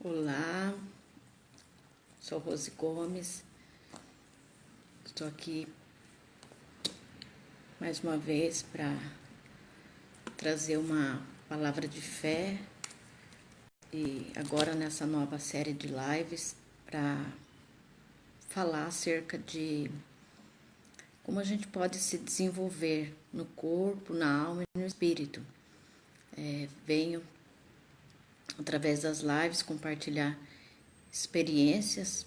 Olá, sou Rose Gomes, estou aqui mais uma vez para trazer uma palavra de fé e agora nessa nova série de lives para falar acerca de como a gente pode se desenvolver no corpo, na alma e no espírito. Venho através das lives compartilhar experiências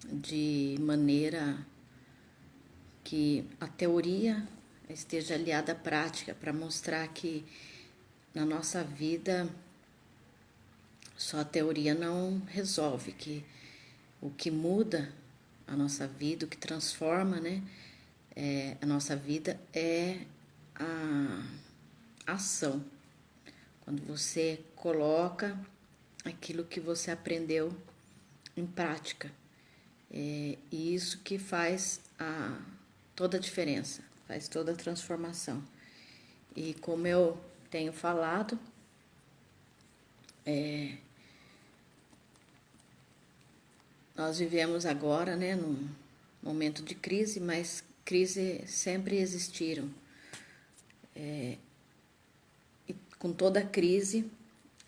de maneira que a teoria esteja aliada à prática, para mostrar que na nossa vida só a teoria não resolve, que o que muda a nossa vida, o que transforma, a nossa vida é a ação. Quando você coloca aquilo que você aprendeu em prática. E isso que faz toda a diferença, faz toda a transformação. E como eu tenho falado, nós vivemos agora, num momento de crise, mas crise sempre existiram. E com toda crise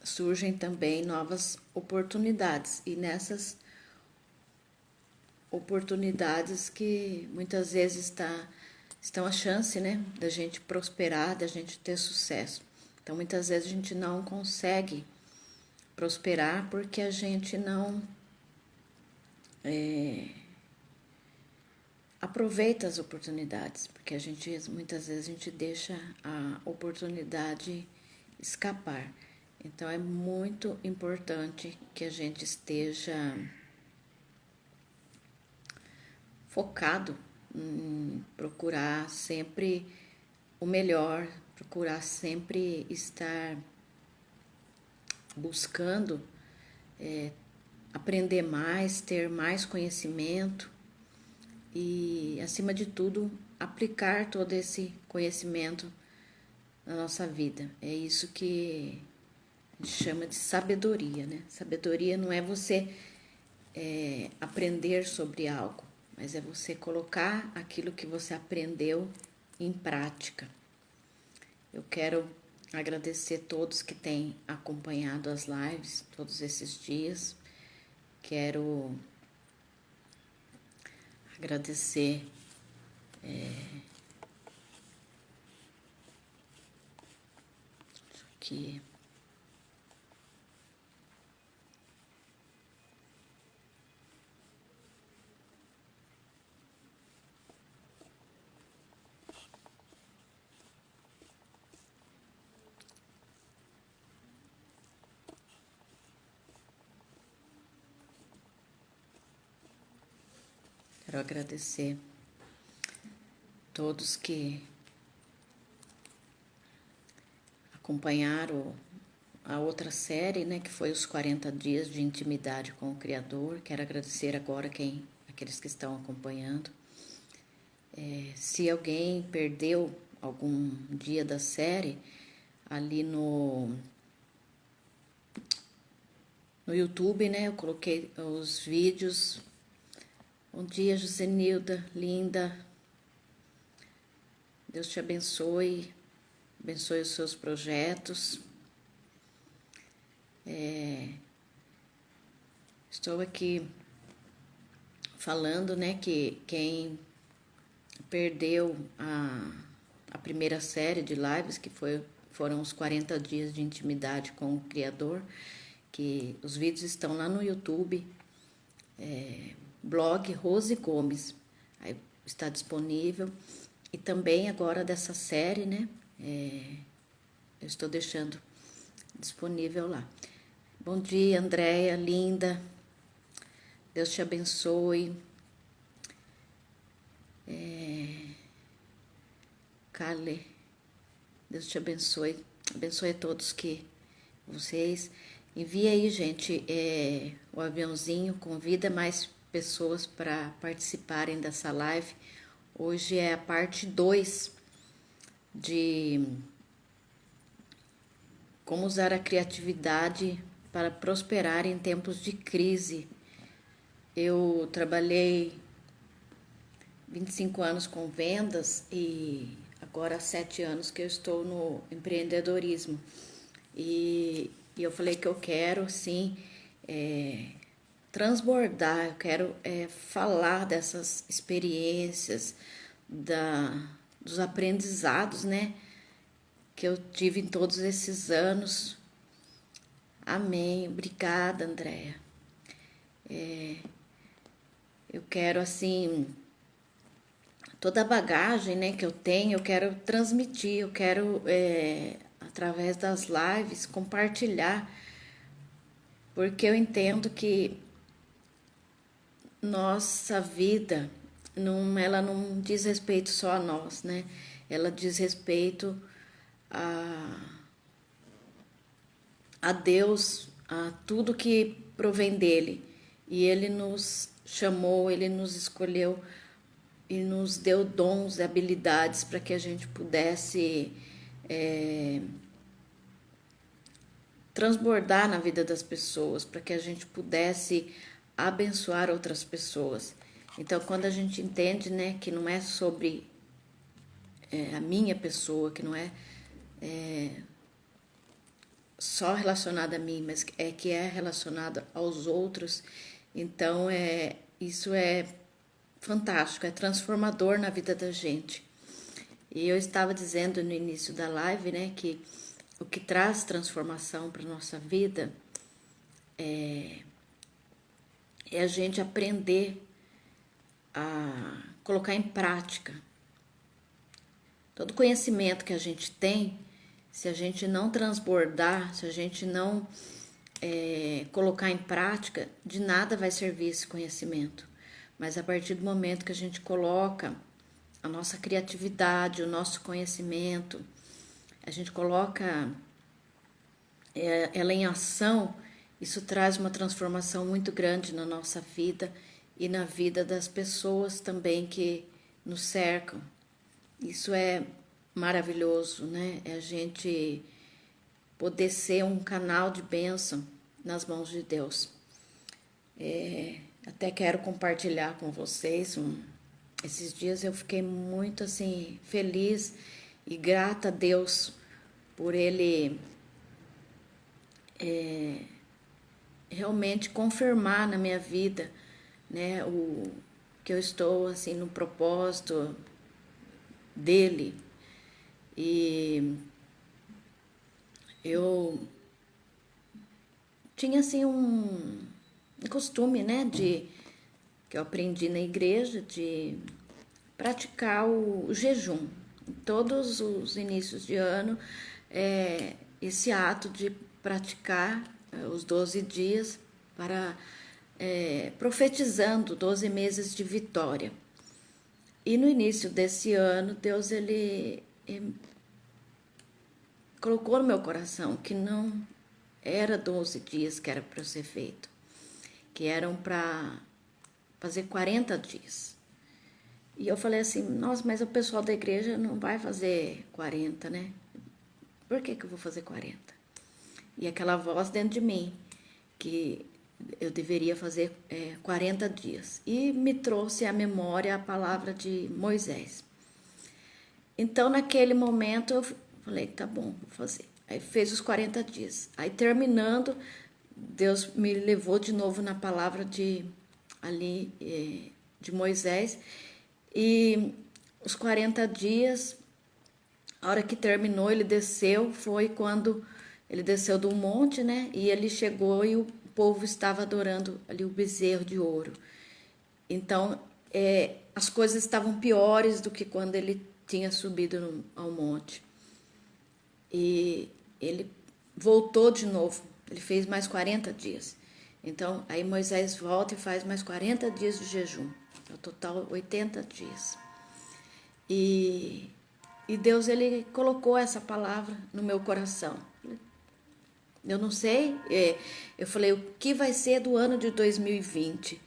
surgem também novas oportunidades. E nessas oportunidades que muitas vezes estão a chance, da gente prosperar, da gente ter sucesso. Então, muitas vezes a gente não consegue prosperar porque a gente não aproveita as oportunidades, porque muitas vezes a gente deixa a oportunidade escapar. Então, é muito importante que a gente esteja focado em procurar sempre o melhor, procurar sempre estar buscando aprender mais, ter mais conhecimento e, acima de tudo, aplicar todo esse conhecimento na nossa vida. É isso que a gente chama de sabedoria, Sabedoria não é você aprender sobre algo, mas é você colocar aquilo que você aprendeu em prática. Eu quero agradecer todos que têm acompanhado as lives todos esses dias. Quero agradecer que quero agradecer todos que acompanharam a outra série, que foi os 40 dias de intimidade com o Criador. Quero agradecer agora aqueles que estão acompanhando. Se alguém perdeu algum dia da série, ali no YouTube, eu coloquei os vídeos. Bom dia, Josenilda, linda. Deus te abençoe, abençoe os seus projetos. Estou aqui falando, que quem perdeu a primeira série de lives, que foram os 40 dias de intimidade com o Criador, que os vídeos estão lá no YouTube, blog Rose Gomes, aí está disponível. E também agora dessa série, eu estou deixando disponível lá. Bom dia, Andréia, linda. Deus te abençoe. Kale, Deus te abençoe. Abençoe a todos que vocês. Envie aí, gente, o aviãozinho, convida mais pessoas para participarem dessa live. Hoje é a parte 2 de como usar a criatividade para prosperar em tempos de crise. Eu trabalhei 25 anos com vendas e agora há 7 anos que eu estou no empreendedorismo. E eu falei que eu quero, sim, transbordar, eu quero falar dessas experiências, dos aprendizados, né, que eu tive em todos esses anos. Amém. Obrigada, Andréia. Eu quero, assim, toda a bagagem, né, que eu tenho, eu quero transmitir, eu quero, através das lives, compartilhar, porque eu entendo que nossa vida, ela não diz respeito só a nós, né? Ela diz respeito a Deus, a tudo que provém dele. E ele nos chamou, ele nos escolheu e nos deu dons e habilidades para que a gente pudesse transbordar na vida das pessoas, para que a gente pudesse abençoar outras pessoas. Então, quando a gente entende, né, que não é sobre a minha pessoa, que não é só relacionada a mim, mas que é relacionada aos outros, então isso é fantástico, é transformador na vida da gente. E eu estava dizendo no início da live, né, que o que traz transformação para nossa vida é a gente aprender a colocar em prática todo conhecimento que a gente tem. Se a gente não transbordar, se a gente não colocar em prática, de nada vai servir esse conhecimento. Mas a partir do momento que a gente coloca a nossa criatividade, o nosso conhecimento, a gente coloca ela em ação, isso traz uma transformação muito grande na nossa vida e na vida das pessoas também que nos cercam. Isso é maravilhoso, né? É a gente poder ser um canal de bênção nas mãos de Deus. Até quero compartilhar com vocês. Esses dias eu fiquei muito assim feliz e grata a Deus por Ele realmente confirmar na minha vida, né, o que eu estou assim no propósito dele. E eu tinha assim um costume, né, que eu aprendi na igreja, de praticar o jejum. Em todos os inícios de ano, esse ato de praticar os 12 dias para profetizando 12 meses de vitória. E no início desse ano, Deus ele colocou no meu coração que não era 12 dias que era para ser feito, que eram para fazer 40 dias. E eu falei assim, nossa, mas o pessoal da igreja não vai fazer 40, né? Por que eu vou fazer 40? E aquela voz dentro de mim, que eu deveria fazer 40 dias. E me trouxe à memória a palavra de Moisés. Então, naquele momento, eu falei, tá bom, vou fazer. Aí fez os 40 dias. Aí, terminando, Deus me levou de novo na palavra de Moisés. E os 40 dias, a hora que terminou, ele desceu, foi quando ele desceu do monte, né? E ele chegou e o povo estava adorando ali o bezerro de ouro. Então, as coisas estavam piores do que quando ele tinha subido ao monte. E ele voltou de novo, ele fez mais 40 dias. Então, aí Moisés volta e faz mais 40 dias de jejum, no total 80 dias. E Deus, ele colocou essa palavra no meu coração. Eu não sei, eu falei, o que vai ser do ano de 2020?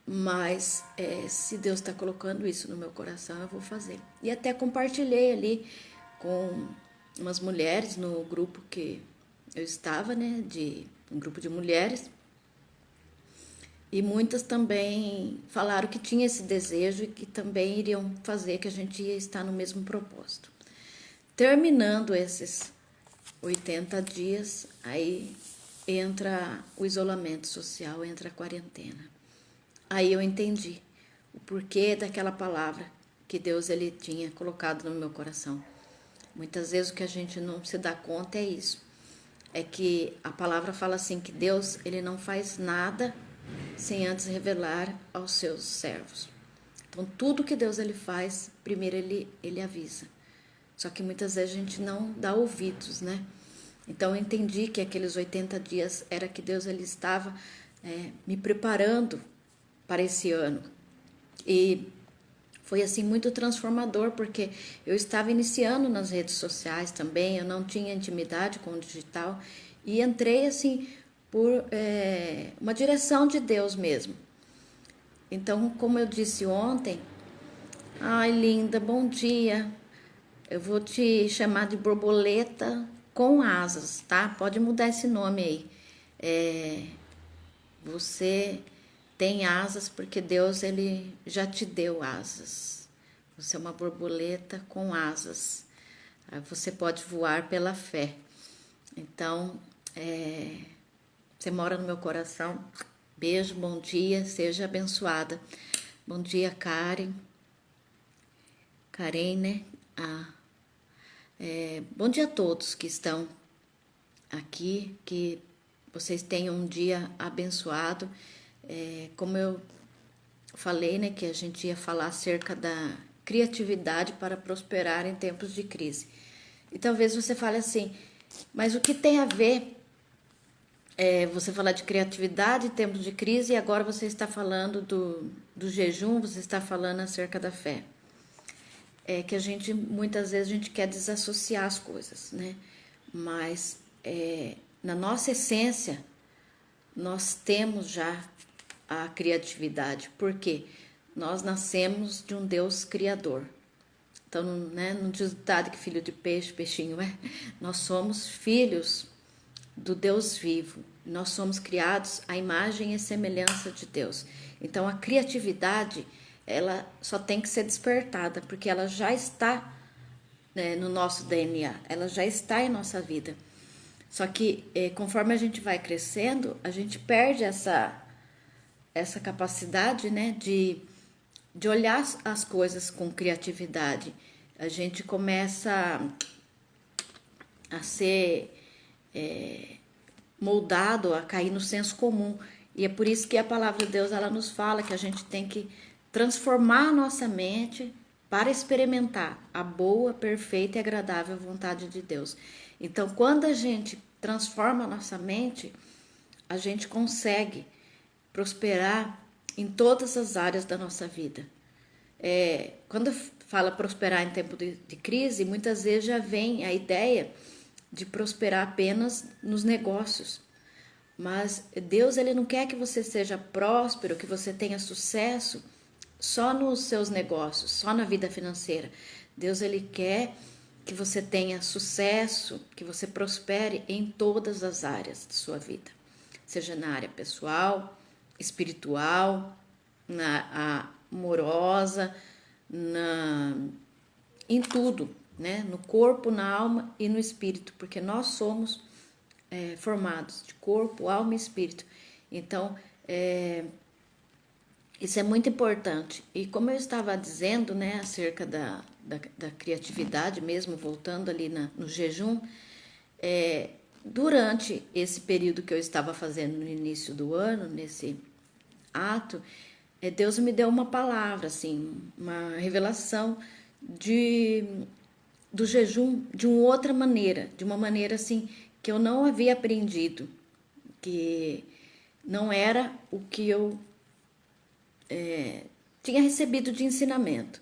Mas se Deus está colocando isso no meu coração, eu vou fazer. E até compartilhei ali com umas mulheres no grupo que eu estava, né, de um grupo de mulheres, e muitas também falaram que tinha esse desejo e que também iriam fazer, que a gente ia estar no mesmo propósito. Terminando esses 80 dias, aí entra o isolamento social, entra a quarentena. Aí eu entendi o porquê daquela palavra que Deus ele tinha colocado no meu coração. Muitas vezes o que a gente não se dá conta é isso. É que a palavra fala assim, que Deus ele não faz nada sem antes revelar aos seus servos. Então tudo que Deus ele faz, primeiro ele avisa. Só que muitas vezes a gente não dá ouvidos, né? Então eu entendi que aqueles 80 dias era que Deus ele estava me preparando para esse ano. E foi assim muito transformador, porque eu estava iniciando nas redes sociais também, eu não tinha intimidade com o digital e entrei assim por uma direção de Deus mesmo. Então, como eu disse ontem, ai linda, bom dia, eu vou te chamar de borboleta com asas, tá? Pode mudar esse nome aí. Você tem asas porque Deus ele já te deu asas. Você é uma borboleta com asas. Você pode voar pela fé. Então, você mora no meu coração. Beijo, bom dia, seja abençoada. Bom dia, Karen. Karen, né? Bom dia a todos que estão aqui, que vocês tenham um dia abençoado. Como eu falei, né, que a gente ia falar acerca da criatividade para prosperar em tempos de crise. E talvez você fale assim, mas o que tem a ver você falar de criatividade em tempos de crise e agora você está falando do jejum, você está falando acerca da fé? É que a gente, muitas vezes, a gente quer desassociar as coisas, né? Mas na nossa essência, nós temos já a criatividade, porque nós nascemos de um Deus criador. Então, né, não diz o ditado que filho de peixe, peixinho é. Nós somos filhos do Deus vivo. Nós somos criados à imagem e semelhança de Deus. Então, a criatividade, ela só tem que ser despertada, porque ela já está no nosso DNA, ela já está em nossa vida. Só que conforme a gente vai crescendo, a gente perde essa capacidade, né, de olhar as coisas com criatividade. A gente começa a ser moldado, a cair no senso comum. E é por isso que a palavra de Deus ela nos fala que a gente tem que transformar a nossa mente para experimentar a boa, perfeita e agradável vontade de Deus. Então, quando a gente transforma a nossa mente, a gente consegue prosperar em todas as áreas da nossa vida. Quando fala prosperar em tempo de crise, muitas vezes já vem a ideia de prosperar apenas nos negócios. Mas Deus ele não quer que você seja próspero, que você tenha sucesso só nos seus negócios, só na vida financeira. Deus ele quer que você tenha sucesso, que você prospere em todas as áreas de sua vida. Seja na área pessoal, espiritual, na amorosa, em tudo, né? No corpo, na alma e no espírito, porque nós somos formados de corpo, alma e espírito. Então, isso é muito importante. E como eu estava dizendo, né, acerca da criatividade mesmo, voltando ali no jejum, durante esse período que eu estava fazendo no início do ano, nesse ato, Deus me deu uma palavra, assim, uma revelação do jejum de uma outra maneira, de uma maneira assim que eu não havia aprendido, que não era o que eu tinha recebido de ensinamento.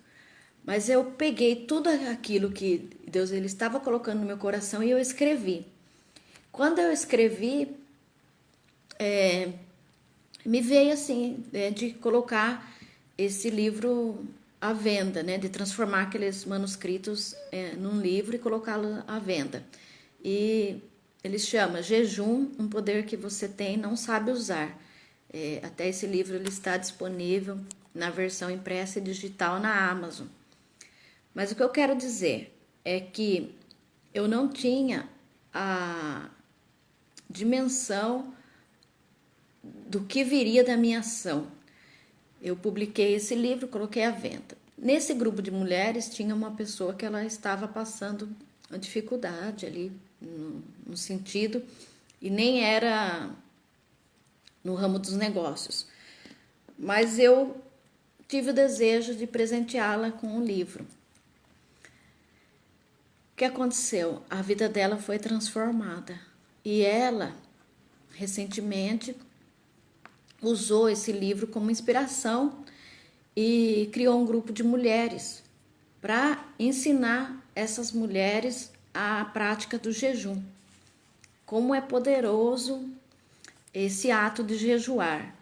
Mas eu peguei tudo aquilo que Deus ele estava colocando no meu coração e eu escrevi. Quando eu escrevi, me veio assim, de colocar esse livro à venda, né, de transformar aqueles manuscritos num livro e colocá-lo à venda. E ele chama Jejum, um poder que você tem e não sabe usar. Até esse livro ele está disponível na versão impressa e digital na Amazon. Mas o que eu quero dizer é que eu não tinha a dimensão do que viria da minha ação. Eu publiquei esse livro, coloquei à venda. Nesse grupo de mulheres tinha uma pessoa que ela estava passando uma dificuldade ali, no sentido, e nem era no ramo dos negócios. Mas eu tive o desejo de presenteá-la com um livro. O que aconteceu? A vida dela foi transformada. E ela, recentemente, usou esse livro como inspiração e criou um grupo de mulheres para ensinar essas mulheres a prática do jejum. Como é poderoso esse ato de jejuar.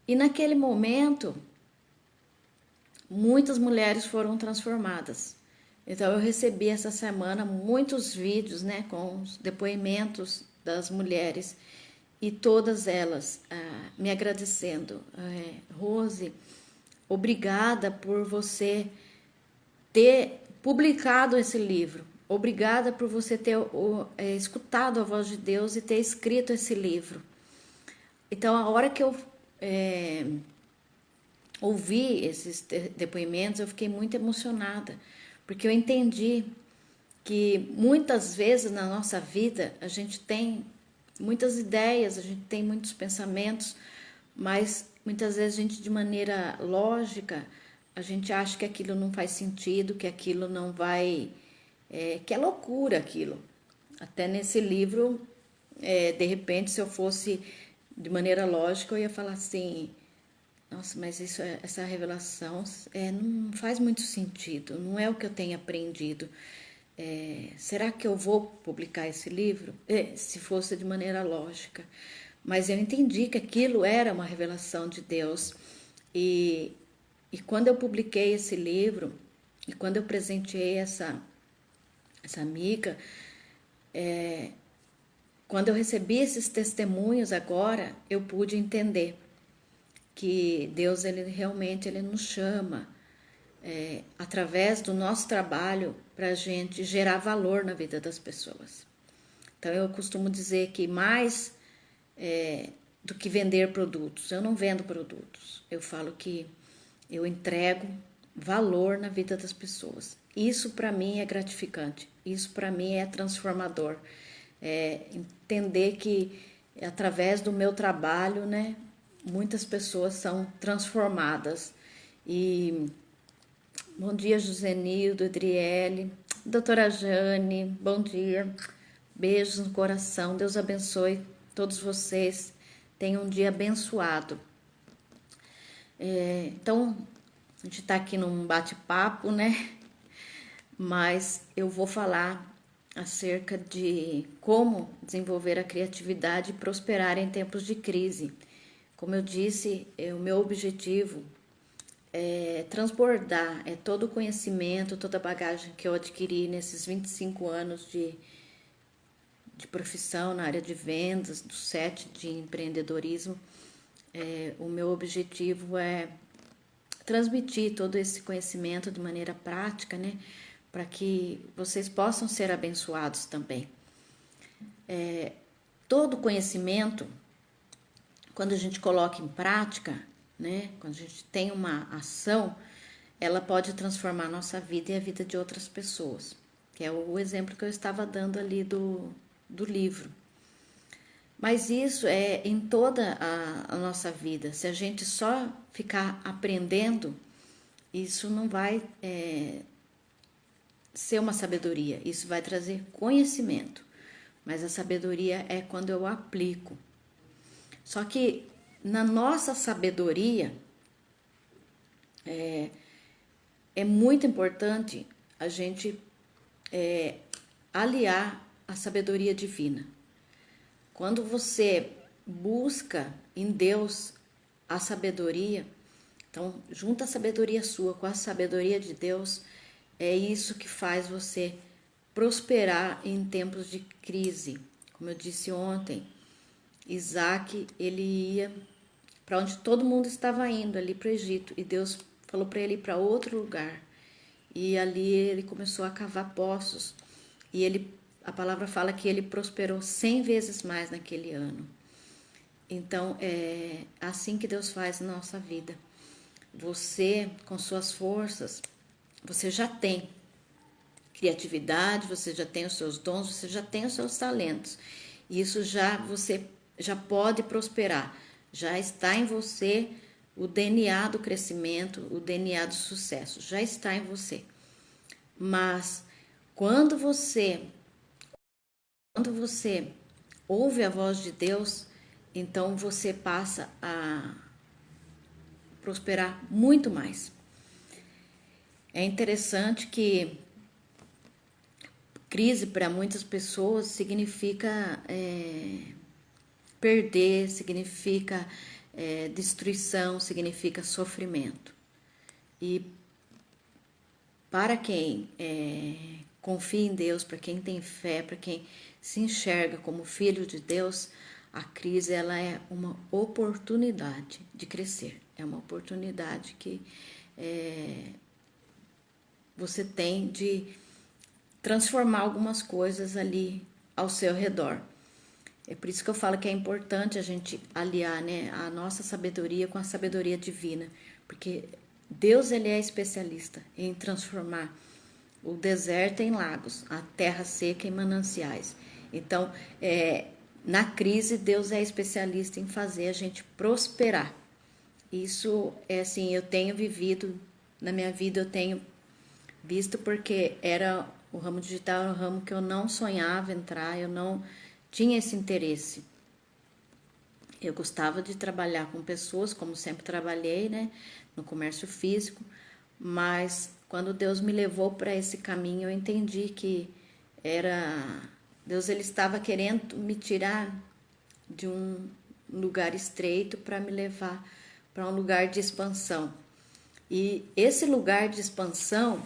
E naquele momento, muitas mulheres foram transformadas. Então eu recebi essa semana muitos vídeos, né, com os depoimentos das mulheres e todas elas me agradecendo. Rose, obrigada por você ter publicado esse livro. Obrigada por você ter escutado a voz de Deus e ter escrito esse livro. Então, a hora que eu ouvi esses depoimentos, eu fiquei muito emocionada, porque eu entendi que muitas vezes na nossa vida a gente tem muitas ideias, a gente tem muitos pensamentos, mas muitas vezes a gente, de maneira lógica, a gente acha que aquilo não faz sentido, que aquilo não vai, que é loucura aquilo. Até nesse livro, de repente, se eu fosse de maneira lógica, eu ia falar assim: nossa, mas essa revelação não faz muito sentido, não é o que eu tenho aprendido. Será que eu vou publicar esse livro? Se fosse de maneira lógica. Mas eu entendi que aquilo era uma revelação de Deus. E quando eu publiquei esse livro, e quando eu presenteei essa amiga, quando eu recebi esses testemunhos agora, eu pude entender que Deus, ele realmente nos chama através do nosso trabalho para a gente gerar valor na vida das pessoas. Então eu costumo dizer que mais do que vender produtos, eu não vendo produtos, eu falo que eu entrego valor na vida das pessoas. Isso para mim é gratificante, isso para mim é transformador. Entender que através do meu trabalho, né, muitas pessoas são transformadas. E bom dia, Josenildo, Adriele, doutora Jane, bom dia, beijos no coração, Deus abençoe todos vocês, tenham um dia abençoado. Então, a gente está aqui num bate-papo, né, mas eu vou falar acerca de como desenvolver a criatividade e prosperar em tempos de crise. Como eu disse, o meu objetivo é transbordar todo o conhecimento, toda a bagagem que eu adquiri nesses 25 anos de profissão na área de vendas, do 7 de empreendedorismo. O meu objetivo é transmitir todo esse conhecimento de maneira prática, né, para que vocês possam ser abençoados também. Todo conhecimento, quando a gente coloca em prática, né, quando a gente tem uma ação, ela pode transformar a nossa vida e a vida de outras pessoas, que é o exemplo que eu estava dando ali do livro. Mas isso é em toda a nossa vida. Se a gente só ficar aprendendo, isso não vai ser uma sabedoria, isso vai trazer conhecimento. Mas a sabedoria é quando eu aplico. Só que na nossa sabedoria é muito importante a gente aliar a sabedoria divina. Quando você busca em Deus a sabedoria, então junta a sabedoria sua com a sabedoria de Deus, é isso que faz você prosperar em tempos de crise. como eu disse ontem, Isaac, ele ia para onde todo mundo estava indo, ali para o Egito, e Deus falou para ele ir para outro lugar. E ali ele começou a cavar poços, e a palavra fala que ele prosperou 100 vezes mais naquele ano. Então, é assim que Deus faz na nossa vida. Você, com suas forças, você já tem criatividade, você já tem os seus dons, você já tem os seus talentos. Isso você já pode prosperar. Já está em você o DNA do crescimento, o DNA do sucesso. Já está em você. Mas quando você ouve a voz de Deus, então você passa a prosperar muito mais. É interessante que crise para muitas pessoas significa perder, significa destruição, significa sofrimento. E para quem confia em Deus, para quem tem fé, para quem se enxerga como filho de Deus, a crise ela é uma oportunidade de crescer. É uma oportunidade que você tem de transformar algumas coisas ali ao seu redor. É por isso que eu falo que é importante a gente aliar, né, a nossa sabedoria com a sabedoria divina, porque Deus ele é especialista em transformar o deserto em lagos, a terra seca em mananciais. Então, na crise, Deus é especialista em fazer a gente prosperar. Isso é assim, eu tenho vivido na minha vida, eu tenho visto porque o ramo digital era um ramo que eu não sonhava entrar, eu não tinha esse interesse. Eu gostava de trabalhar com pessoas, como sempre trabalhei, né, no comércio físico, mas quando Deus me levou para esse caminho, eu entendi que Deus ele estava querendo me tirar de um lugar estreito para me levar para um lugar de expansão. E esse lugar de expansão,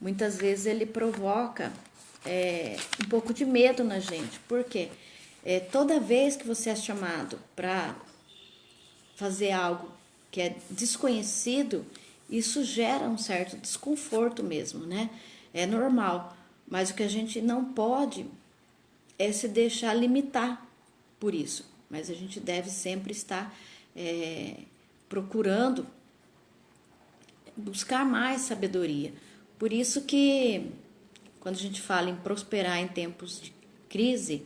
muitas vezes ele provoca um pouco de medo na gente. Por quê? Toda vez que você é chamado para fazer algo que é desconhecido, isso gera um certo desconforto mesmo, né? É normal, mas o que a gente não pode é se deixar limitar por isso. Mas a gente deve sempre estar procurando buscar mais sabedoria. Por isso que quando a gente fala em prosperar em tempos de crise,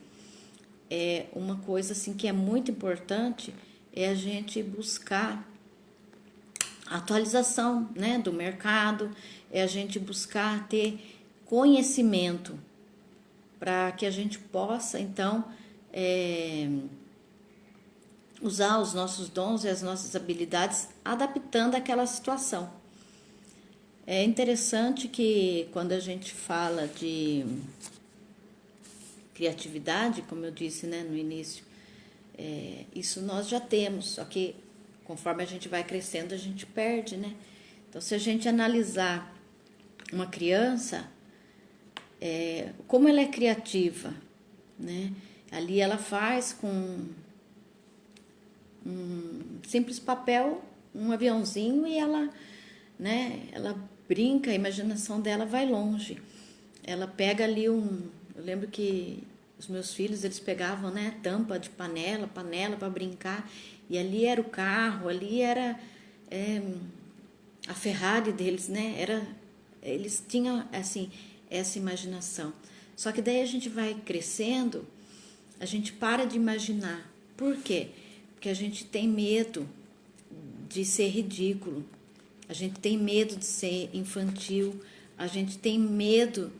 uma coisa assim que é muito importante é a gente buscar a atualização, né, do mercado, é a gente buscar ter conhecimento para que a gente possa então usar os nossos dons e as nossas habilidades adaptando àquela situação. É interessante que quando a gente fala de criatividade, como eu disse, né, no início, isso nós já temos, só que conforme a gente vai crescendo, a gente perde, né? Então, se a gente analisar uma criança, como ela é criativa, né? Ali ela faz com um simples papel, um aviãozinho e ela, né? Ela brinca, a imaginação dela vai longe. Ela pega ali eu lembro que os meus filhos, eles pegavam, né, tampa de panela para brincar, e ali era o carro, ali era a Ferrari deles, né? Eles tinham, assim, essa imaginação. Só que daí a gente vai crescendo, a gente para de imaginar. Por quê? Porque a gente tem medo de ser ridículo, a gente tem medo de ser infantil, a gente tem medo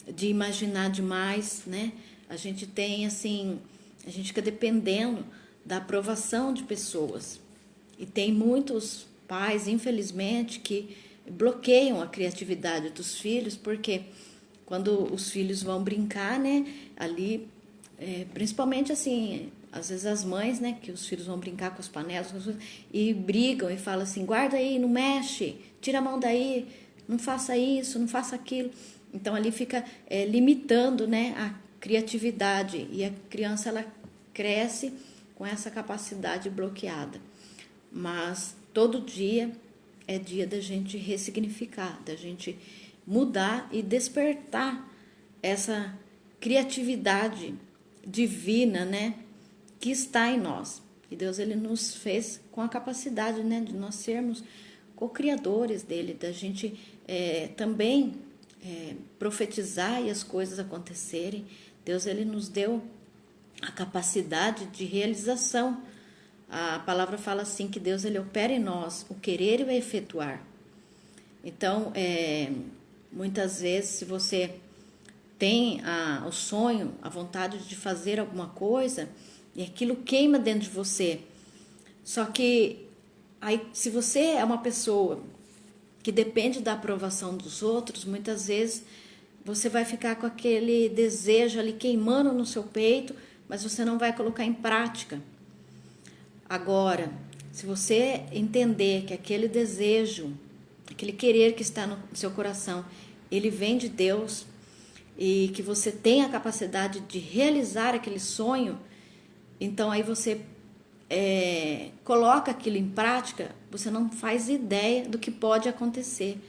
de imaginar demais, né? A gente tem, assim, a gente fica dependendo da aprovação de pessoas. E tem muitos pais, infelizmente, que bloqueiam a criatividade dos filhos, porque quando os filhos vão brincar, né, ali, principalmente assim, às vezes as mães, né, que os filhos vão brincar com as panelas e brigam e falam assim, guarda aí, não mexe, tira a mão daí, não faça isso, não faça aquilo. Então ali fica limitando, né, criatividade, e a criança ela cresce com essa capacidade bloqueada. Mas todo dia é dia da gente ressignificar, da gente mudar e despertar essa criatividade divina, né, que está em nós. E Deus ele nos fez com a capacidade, né, de nós sermos co-criadores dele, da gente também profetizar e as coisas acontecerem. Deus ele nos deu a capacidade de realização. A palavra fala assim que Deus ele opera em nós o querer e o efetuar. Então, muitas vezes, se você tem o sonho, a vontade de fazer alguma coisa, e aquilo queima dentro de você. Só que, aí, se você é uma pessoa que depende da aprovação dos outros, muitas vezes você vai ficar com aquele desejo ali queimando no seu peito, mas você não vai colocar em prática. Agora, se você entender que aquele desejo, aquele querer que está no seu coração, ele vem de Deus e que você tem a capacidade de realizar aquele sonho, então aí você coloca aquilo em prática, você não faz ideia do que pode acontecer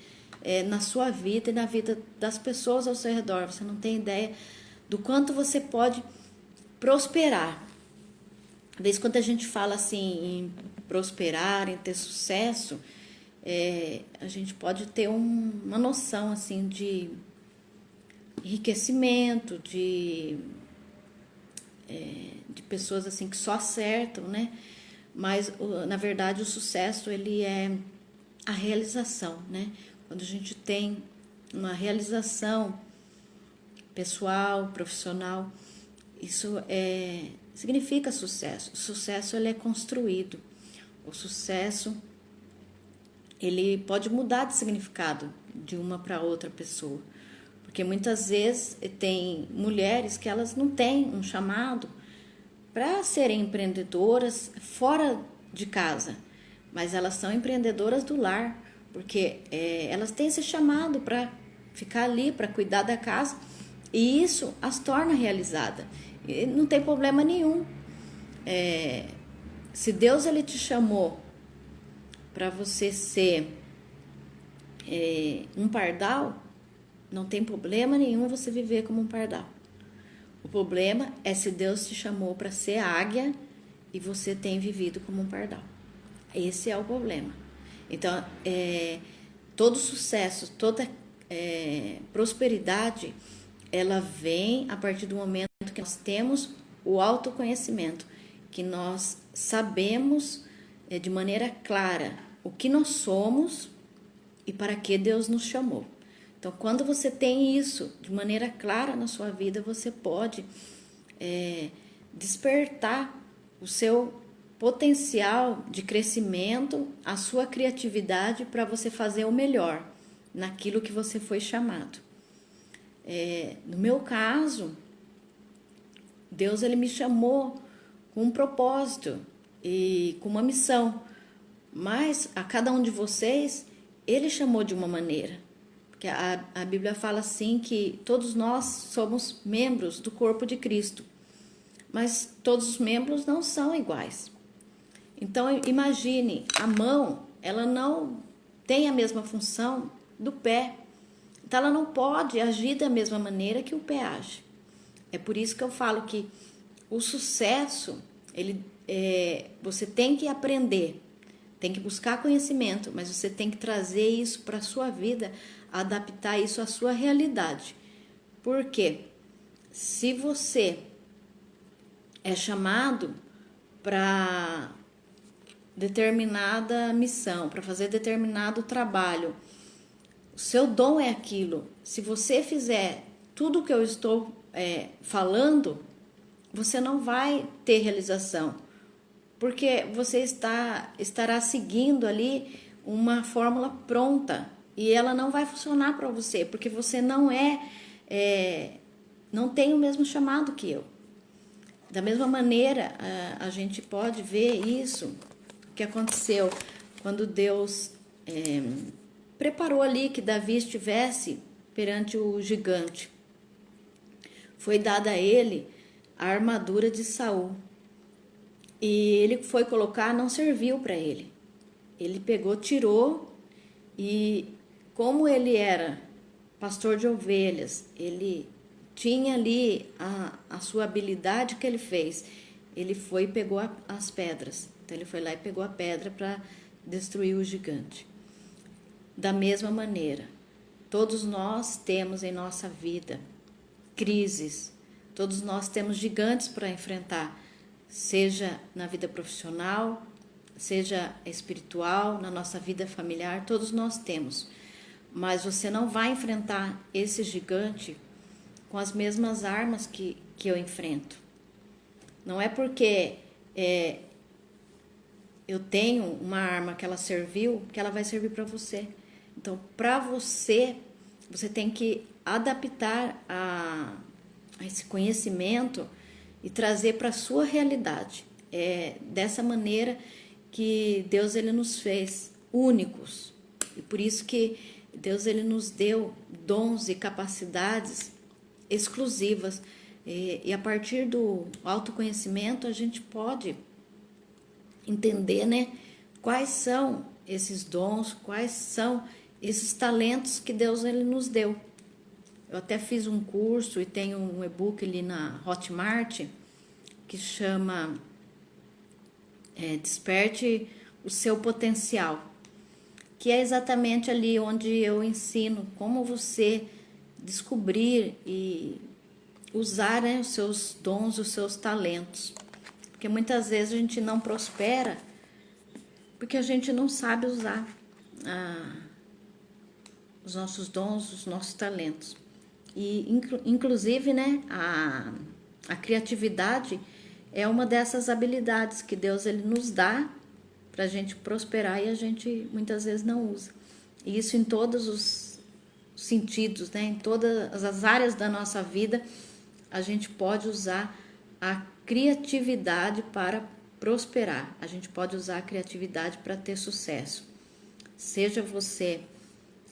na sua vida e na vida das pessoas ao seu redor. Você não tem ideia do quanto você pode prosperar. Às vezes, quando a gente fala assim em prosperar, em ter sucesso, a gente pode ter uma noção assim de enriquecimento, de pessoas assim que só acertam, né? Mas na verdade o sucesso ele é a realização, né? Quando a gente tem uma realização pessoal, profissional, isso significa sucesso. O sucesso ele é construído. O sucesso ele pode mudar de significado de uma para outra pessoa. Porque muitas vezes tem mulheres que elas não têm um chamado para serem empreendedoras fora de casa, mas elas são empreendedoras do lar, porque elas têm esse chamado para ficar ali, para cuidar da casa, e isso as torna realizada. E não tem problema nenhum. Se Deus ele te chamou para você ser um pardal, não tem problema nenhum você viver como um pardal. O problema é se Deus te chamou para ser águia e você tem vivido como um pardal. Esse é o problema. Então, todo sucesso, toda prosperidade, ela vem a partir do momento que nós temos o autoconhecimento, que nós sabemos de maneira clara o que nós somos e para que Deus nos chamou. Então, quando você tem isso de maneira clara na sua vida, você pode despertar o seu potencial de crescimento, a sua criatividade para você fazer o melhor naquilo que você foi chamado. No meu caso, Deus ele me chamou com um propósito e com uma missão, mas a cada um de vocês, ele chamou de uma maneira. Porque a Bíblia fala assim que todos nós somos membros do corpo de Cristo, mas todos os membros não são iguais. Então imagine, a mão, ela não tem a mesma função do pé, então ela não pode agir da mesma maneira que o pé age. É por isso que eu falo que o sucesso, você tem que aprender, tem que buscar conhecimento, mas você tem que trazer isso para a sua vida, adaptar isso à sua realidade. Porque se você é chamado para determinada missão, para fazer determinado trabalho, o seu dom é aquilo. Se você fizer tudo o que eu estou falando, você não vai ter realização, porque você estará seguindo ali uma fórmula pronta e ela não vai funcionar para você, porque você não tem o mesmo chamado que eu. Da mesma maneira, a gente pode ver isso que aconteceu quando Deus preparou ali que Davi estivesse perante o gigante. foi dada a ele a armadura de Saul. E ele foi colocar, não serviu para ele. Ele pegou, tirou, e como ele era pastor de ovelhas, ele tinha ali a sua habilidade que ele fez. Ele foi e pegou as pedras. Então ele foi lá e pegou a pedra para destruir o gigante. Da mesma maneira, todos nós temos em nossa vida crises, todos nós temos gigantes para enfrentar, seja na vida profissional, seja espiritual, na nossa vida familiar, todos nós temos. Mas você não vai enfrentar esse gigante com as mesmas armas que eu enfrento. Não é porque eu tenho uma arma que ela serviu, que ela vai servir para você. Então, para você, você tem que adaptar a esse conhecimento e trazer para a sua realidade. É dessa maneira que Deus ele nos fez únicos. E por isso que Deus ele nos deu dons e capacidades exclusivas. E a partir do autoconhecimento a gente pode entender, né, quais são esses dons, quais são esses talentos que Deus ele nos deu. Eu até fiz um curso e tenho um e-book ali na Hotmart que chama Desperte o Seu Potencial, que é exatamente ali onde eu ensino como você descobrir e usar, né, os seus dons, os seus talentos. Porque muitas vezes a gente não prospera porque a gente não sabe usar os nossos dons, os nossos talentos. E inclusive, né, a criatividade é uma dessas habilidades que Deus ele nos dá para a gente prosperar e a gente muitas vezes não usa. E isso em todos os sentidos, né, em todas as áreas da nossa vida, a gente pode usar a criatividade para prosperar. A gente pode usar a criatividade para ter sucesso. Seja você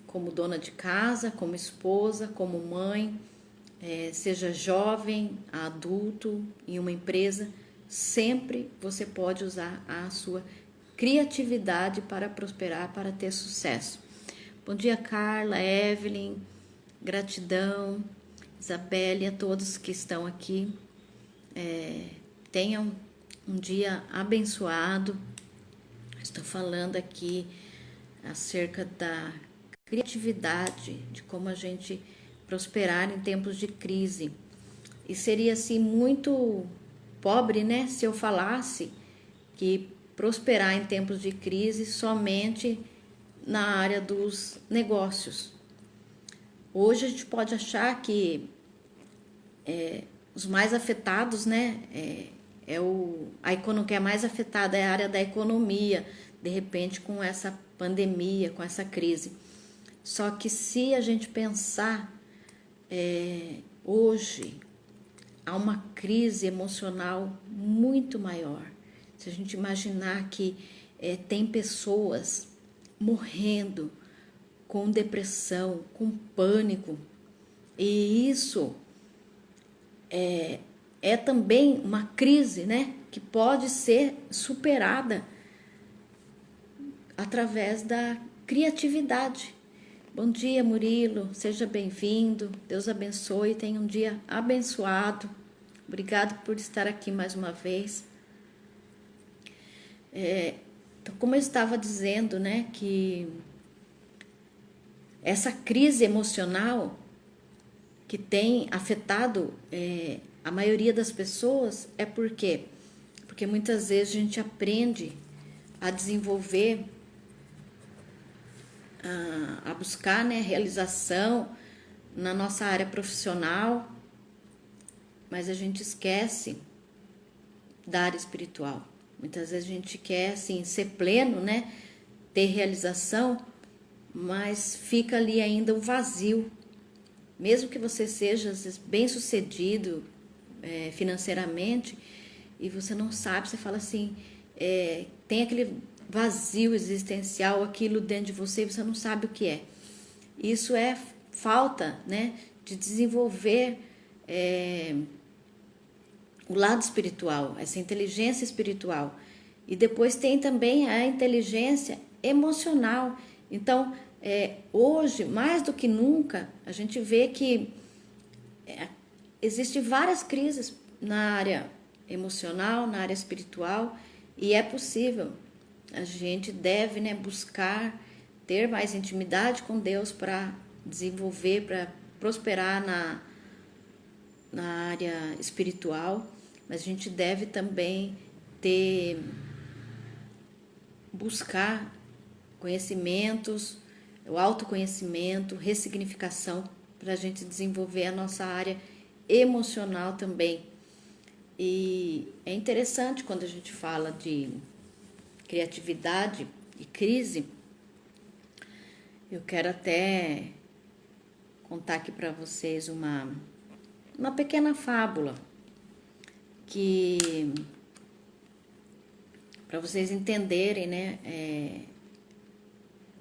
como dona de casa, como esposa, como mãe, seja jovem, adulto, em uma empresa, sempre você pode usar a sua criatividade para prosperar, para ter sucesso. Bom dia, Carla, Evelyn, gratidão, Isabelle, a todos que estão aqui. Tenham um dia abençoado. Estou falando aqui acerca da criatividade, de como a gente prosperar em tempos de crise. E seria assim muito pobre, né, se eu falasse que prosperar em tempos de crise somente na área dos negócios. Hoje a gente pode achar que os mais afetados, né, que é mais afetada é a área da economia, de repente com essa pandemia, com essa crise. Só que se a gente pensar, hoje há uma crise emocional muito maior. Se a gente imaginar que tem pessoas morrendo com depressão, com pânico, e isso é também uma crise, né, que pode ser superada através da criatividade. Bom dia, Murilo, seja bem-vindo, Deus abençoe, tenha um dia abençoado. Obrigado por estar aqui mais uma vez. Então, como eu estava dizendo, né, que essa crise emocional que tem afetado a maioria das pessoas é porque muitas vezes a gente aprende a desenvolver, a buscar, né, realização na nossa área profissional, mas a gente esquece da área espiritual. Muitas vezes a gente quer assim, ser pleno, né, ter realização, mas fica ali ainda um vazio. Mesmo que você seja bem-sucedido financeiramente e você não sabe, você fala assim, tem aquele vazio existencial, aquilo dentro de você e você não sabe o que é. Isso é falta, né, de desenvolver o lado espiritual, essa inteligência espiritual. E depois tem também a inteligência emocional. Então, hoje, mais do que nunca, a gente vê que existem várias crises na área emocional, na área espiritual, e é possível. A gente deve, né, buscar ter mais intimidade com Deus para desenvolver, para prosperar na área espiritual, mas a gente deve também buscar conhecimentos, o autoconhecimento, ressignificação, para a gente desenvolver a nossa área emocional também. E é interessante quando a gente fala de criatividade e crise. Eu quero até contar aqui para vocês uma pequena fábula que para vocês entenderem, né,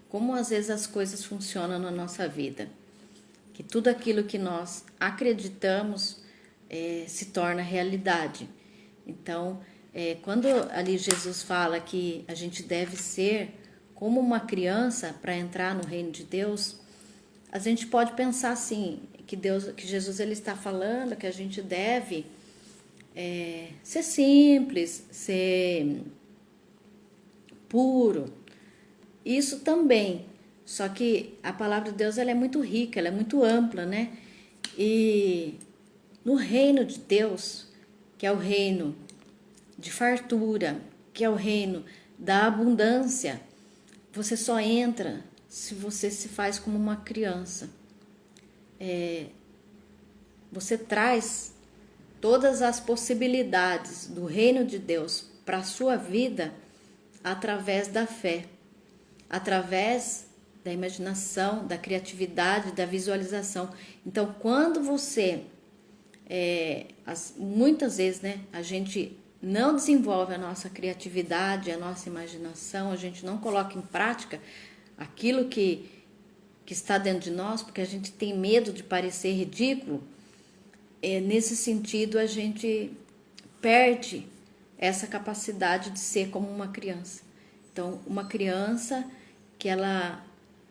como às vezes as coisas funcionam na nossa vida, que tudo aquilo que nós acreditamos se torna realidade. Então, quando ali Jesus fala que a gente deve ser como uma criança para entrar no reino de Deus, a gente pode pensar assim, que Jesus ele está falando que a gente deve ser simples, ser puro. Isso também. Só que a palavra de Deus ela é muito rica, ela é muito ampla, né? E no reino de Deus, que é o reino de fartura, que é o reino da abundância, você só entra se você se faz como uma criança. Você traz todas as possibilidades do reino de Deus para a sua vida através da fé, através da imaginação, da criatividade, da visualização. Então, quando você, muitas vezes, né, a gente não desenvolve a nossa criatividade, a nossa imaginação, a gente não coloca em prática aquilo que está dentro de nós, porque a gente tem medo de parecer ridículo, nesse sentido a gente perde essa capacidade de ser como uma criança. Então, uma criança que ela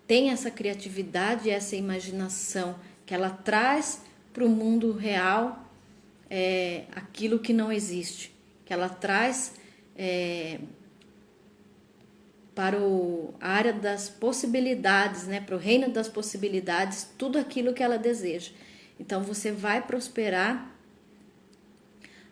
tem essa criatividade, essa imaginação, que ela traz para o mundo real aquilo que não existe, que ela traz para a área das possibilidades, né, para o reino das possibilidades, tudo aquilo que ela deseja. Então, você vai prosperar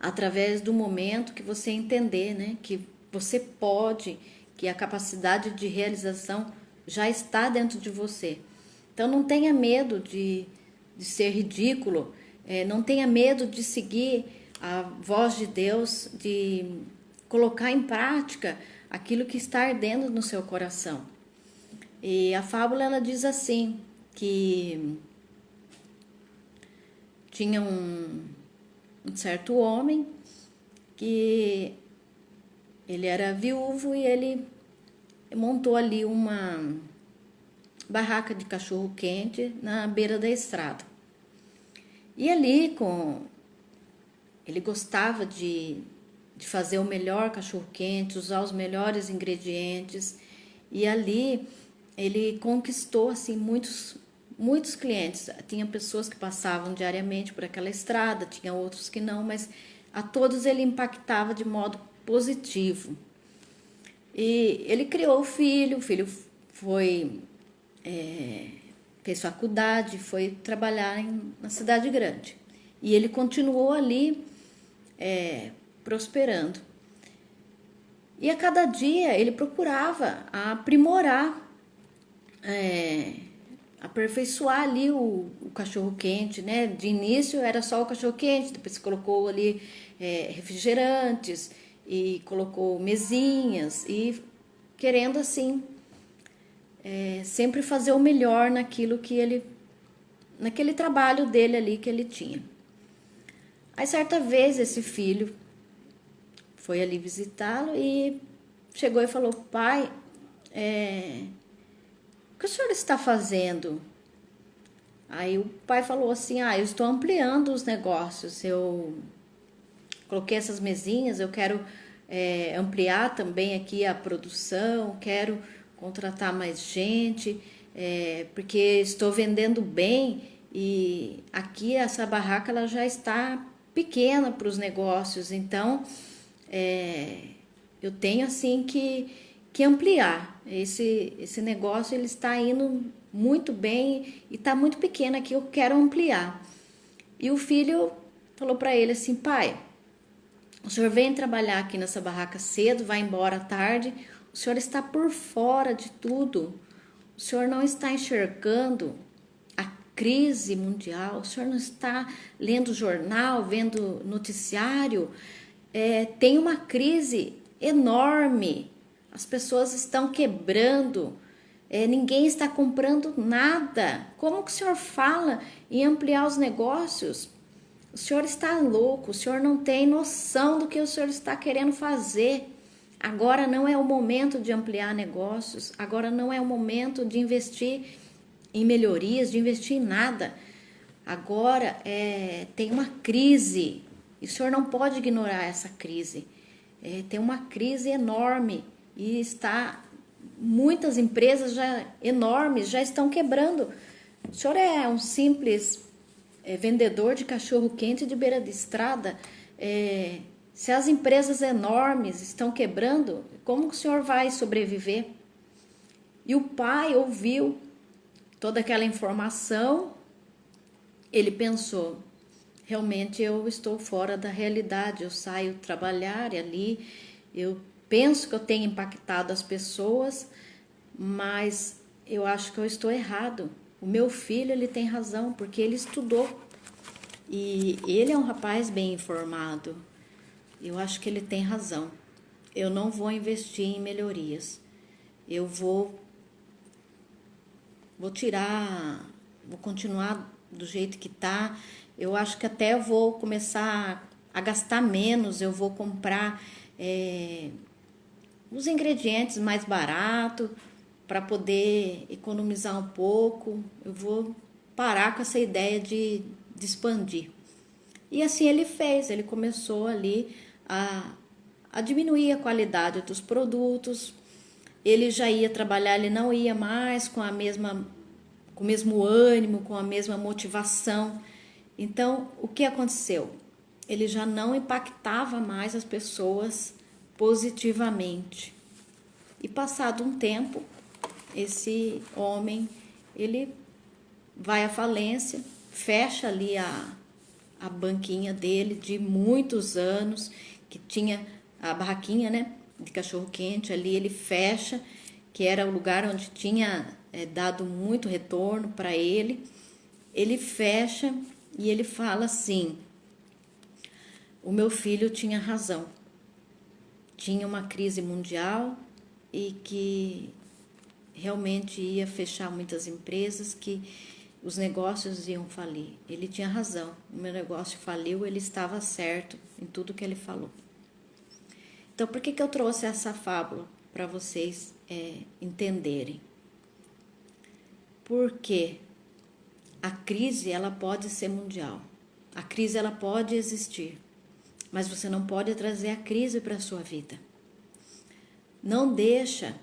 através do momento que você entender, né, que você pode, que a capacidade de realização já está dentro de você. Então, não tenha medo de ser ridículo, não tenha medo de seguir a voz de Deus, de colocar em prática aquilo que está ardendo no seu coração. E a fábula ela diz assim, que tinha um certo homem que ele era viúvo e ele montou ali uma barraca de cachorro-quente na beira da estrada. E ali ele gostava de fazer o melhor cachorro-quente, usar os melhores ingredientes. E ali ele conquistou assim muitos clientes. Tinha pessoas que passavam diariamente por aquela estrada, tinha outros que não, mas a todos ele impactava de modo positivo. E ele criou o filho fez faculdade, foi trabalhar na cidade grande. E ele continuou ali prosperando. E a cada dia ele procurava aprimorar, aperfeiçoar ali o cachorro-quente, né? De início era só o cachorro-quente, depois colocou ali refrigerantes e colocou mesinhas e querendo assim sempre fazer o melhor naquele trabalho dele ali que ele tinha. Aí certa vez esse filho foi ali visitá-lo e chegou e falou: pai, o que o senhor está fazendo? Aí o pai falou assim, eu estou ampliando os negócios, eu coloquei essas mesinhas, eu quero ampliar também aqui a produção, quero contratar mais gente, porque estou vendendo bem e aqui essa barraca ela já está pequena para os negócios, então eu tenho assim que ampliar. Esse negócio ele está indo muito bem e está muito pequeno aqui, eu quero ampliar. E o filho falou para ele assim, pai, o senhor vem trabalhar aqui nessa barraca cedo, vai embora à tarde, o senhor está por fora de tudo, o senhor não está enxergando a crise mundial, o senhor não está lendo jornal, vendo noticiário, tem uma crise enorme, as pessoas estão quebrando, ninguém está comprando nada. Como que o senhor fala em ampliar os negócios? O senhor está louco, o senhor não tem noção do que o senhor está querendo fazer. Agora não é o momento de ampliar negócios, agora não é o momento de investir em melhorias, de investir em nada. Agora tem uma crise e o senhor não pode ignorar essa crise. Tem uma crise enorme e muitas empresas enormes já estão quebrando. O senhor é um simples vendedor de cachorro-quente de beira de estrada. Se as empresas enormes estão quebrando, como que o senhor vai sobreviver? E o pai ouviu toda aquela informação, ele pensou, realmente eu estou fora da realidade, eu saio trabalhar ali, eu penso que eu tenho impactado as pessoas, mas eu acho que eu estou errado. O meu filho, ele tem razão, porque ele estudou e ele é um rapaz bem informado. Eu acho que ele tem razão. Eu não vou investir em melhorias. Eu vou continuar do jeito que tá. Eu acho que até eu vou começar a gastar menos, eu vou comprar os ingredientes mais baratos para poder economizar um pouco. Eu vou parar com essa ideia de expandir. E assim ele fez, ele começou ali a diminuir a qualidade dos produtos. Ele já ia trabalhar, ele não ia mais com o mesmo ânimo, com a mesma motivação. Então, o que aconteceu? Ele já não impactava mais as pessoas positivamente. E passado um tempo, esse homem, ele vai à falência, fecha ali a banquinha dele de muitos anos, que tinha a barraquinha, né, de cachorro-quente ali, ele fecha, que era o lugar onde tinha dado muito retorno para ele. Ele fecha e ele fala assim, o meu filho tinha razão, tinha uma crise mundial e que realmente ia fechar muitas empresas, que os negócios iam falir. Ele tinha razão, o meu negócio faliu, ele estava certo em tudo que ele falou. Então, por que eu trouxe essa fábula? Para vocês entenderem. Porque a crise, ela pode ser mundial. A crise, ela pode existir. Mas você não pode trazer a crise para a sua vida. Não deixa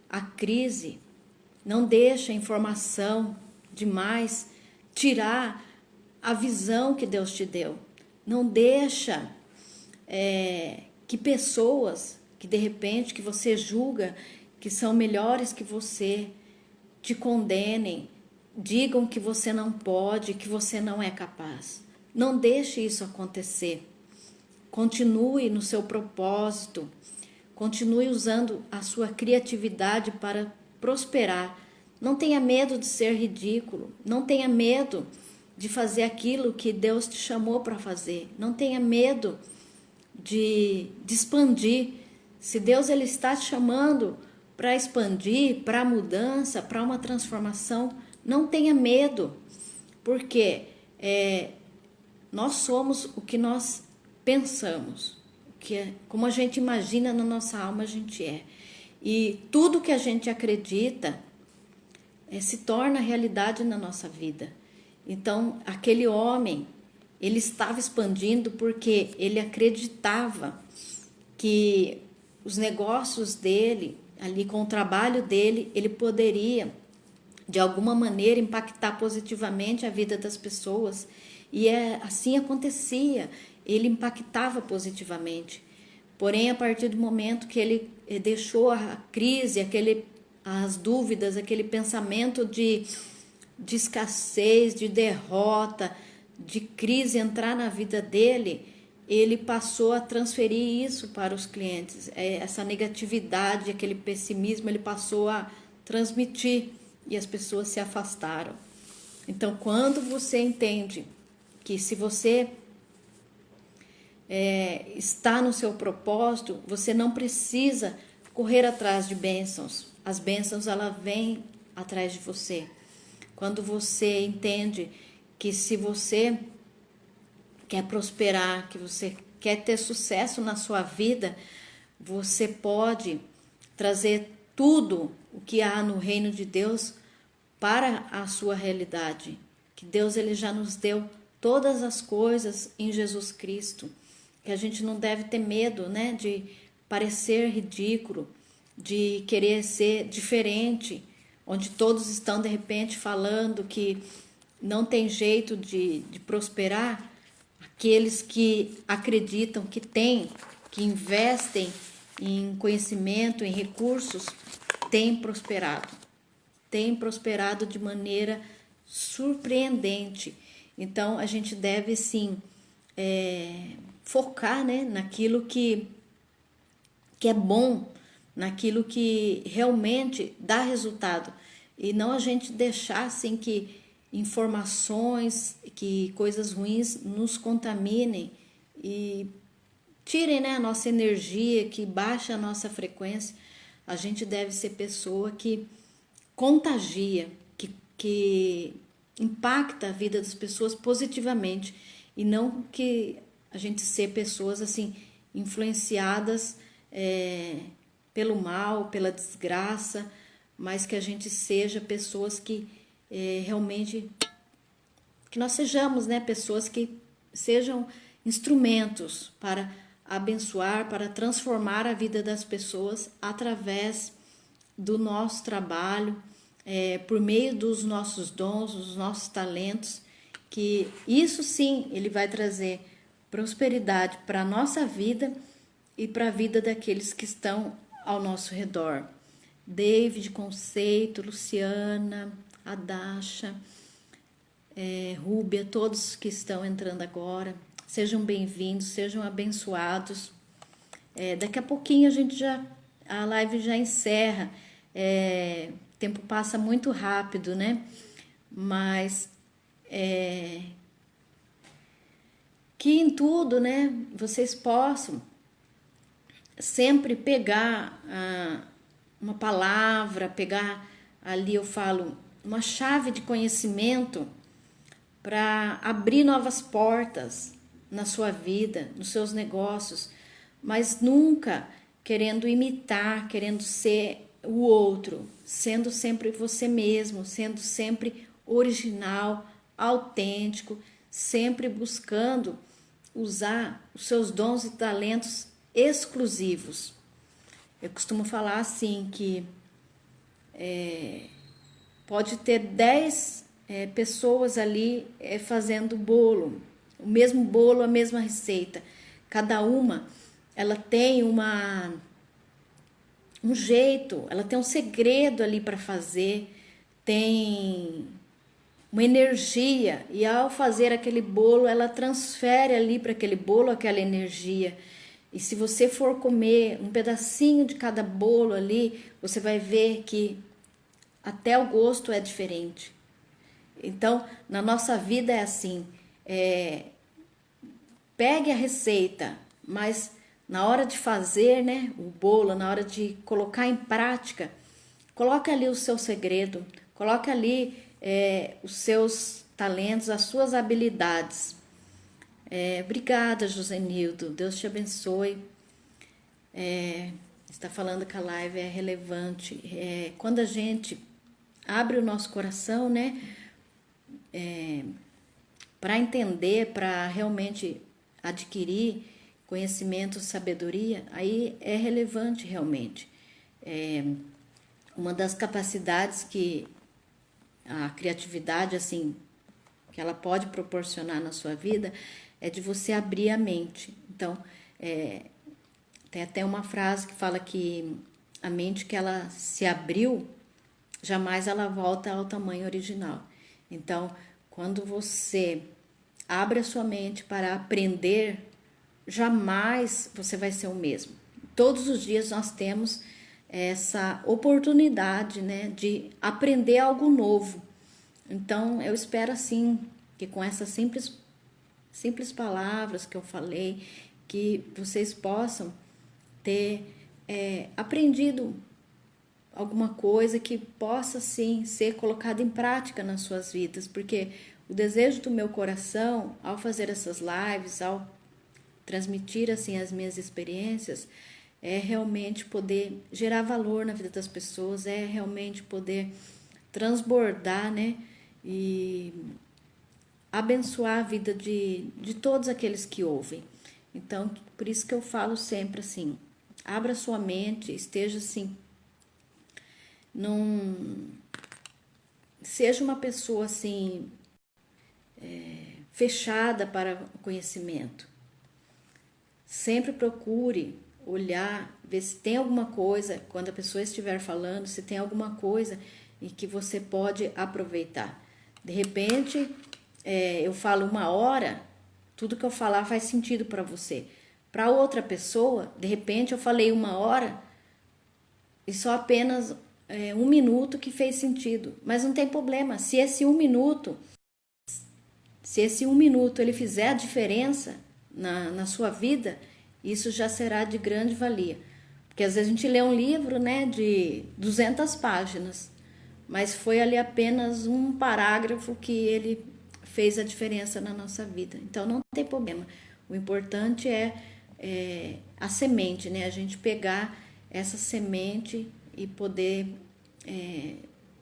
a crise, não deixa a informação demais tirar a visão que Deus te deu. Não deixa que pessoas que de repente que você julga que são melhores que você te condenem, digam que você não pode, que você não é capaz. Não deixe isso acontecer. Continue no seu propósito. Continue usando a sua criatividade para prosperar. Não tenha medo de ser ridículo. Não tenha medo de fazer aquilo que Deus te chamou para fazer. Não tenha medo de expandir. Se Deus ele está te chamando para expandir, para mudança, para uma transformação, não tenha medo. Porque nós somos o que nós pensamos. Como a gente imagina na nossa alma, a gente é. E tudo que a gente acredita se torna realidade na nossa vida. Então, aquele homem, ele estava expandindo porque ele acreditava que os negócios dele, ali com o trabalho dele, ele poderia, de alguma maneira, impactar positivamente a vida das pessoas. E assim acontecia, ele impactava positivamente. Porém, a partir do momento que ele deixou a crise, as dúvidas, aquele pensamento de escassez, de derrota, de crise entrar na vida dele, ele passou a transferir isso para os clientes. Essa negatividade, aquele pessimismo, ele passou a transmitir e as pessoas se afastaram. Então, quando você entende que se você está no seu propósito, você não precisa correr atrás de bênçãos. As bênçãos, ela vêm atrás de você. Quando você entende que se você quer prosperar, que você quer ter sucesso na sua vida, você pode trazer tudo o que há no reino de Deus para a sua realidade. Que Deus, ele já nos deu todas as coisas em Jesus Cristo. Que a gente não deve ter medo, né, de parecer ridículo, de querer ser diferente, onde todos estão de repente falando que não tem jeito de prosperar. Aqueles que acreditam que tem, que investem em conhecimento, em recursos, têm prosperado de maneira surpreendente. Então, a gente deve sim focar, né, naquilo que é bom, naquilo que realmente dá resultado, e não a gente deixar assim que informações, que coisas ruins nos contaminem e tirem, né, a nossa energia, que baixa a nossa frequência. A gente deve ser pessoa que contagia, que impacta a vida das pessoas positivamente, e não que a gente ser pessoas assim influenciadas pelo mal, pela desgraça, mas que a gente seja pessoas que realmente, que nós sejamos, né, pessoas que sejam instrumentos para abençoar, para transformar a vida das pessoas através do nosso trabalho, por meio dos nossos dons, dos nossos talentos, que isso sim, ele vai trazer prosperidade para a nossa vida e para a vida daqueles que estão ao nosso redor. David, Conceito, Luciana, Adasha, Rúbia, todos que estão entrando agora, sejam bem-vindos, sejam abençoados. Daqui a pouquinho a live já encerra. O tempo passa muito rápido, né? Mas que em tudo, né, vocês possam sempre pegar uma palavra, pegar ali, eu falo, uma chave de conhecimento para abrir novas portas na sua vida, nos seus negócios, mas nunca querendo imitar, querendo ser o outro, sendo sempre você mesmo, sendo sempre original, autêntico, sempre buscando usar os seus dons e talentos exclusivos. Eu costumo falar assim que pode ter 10 pessoas ali fazendo bolo, o mesmo bolo, a mesma receita. Cada uma, ela tem um jeito, ela tem um segredo ali para fazer, tem uma energia, e ao fazer aquele bolo, ela transfere ali para aquele bolo aquela energia. E se você for comer um pedacinho de cada bolo ali, você vai ver que até o gosto é diferente. Então, na nossa vida é assim, pegue a receita, mas na hora de fazer, né, o bolo, na hora de colocar em prática, coloque ali o seu segredo, coloque ali os seus talentos, as suas habilidades. Obrigada, Josenildo, Deus te abençoe. Está falando que a live é relevante. Quando a gente abre o nosso coração, né, para entender, para realmente adquirir conhecimento, sabedoria, aí é relevante realmente. Uma das capacidades que a criatividade, assim, que ela pode proporcionar na sua vida, é de você abrir a mente. Então, tem até uma frase que fala que a mente que ela se abriu, jamais ela volta ao tamanho original. Então, quando você abre a sua mente para aprender, jamais você vai ser o mesmo. Todos os dias nós temos essa oportunidade, né, de aprender algo novo. Então, eu espero assim que com essas simples palavras que eu falei, que vocês possam ter aprendido alguma coisa que possa sim ser colocada em prática nas suas vidas, porque o desejo do meu coração, ao fazer essas lives, ao transmitir assim as minhas experiências, é realmente poder gerar valor na vida das pessoas, é realmente poder transbordar, né, e abençoar a vida de todos aqueles que ouvem. Então, por isso que eu falo sempre assim, abra sua mente, esteja assim, seja uma pessoa assim, fechada para o conhecimento. Sempre procure olhar, ver se tem alguma coisa, quando a pessoa estiver falando, se tem alguma coisa em que você pode aproveitar. De repente, eu falo 1 hora, tudo que eu falar faz sentido para você. Para outra pessoa, de repente eu falei 1 hora e só apenas 1 minuto que fez sentido. Mas não tem problema, se esse 1 minuto ele fizer a diferença na sua vida, isso já será de grande valia. Porque às vezes a gente lê um livro, né, de 200 páginas, mas foi ali apenas um parágrafo que ele fez a diferença na nossa vida. Então não tem problema. O importante é a semente, né? A gente pegar essa semente e poder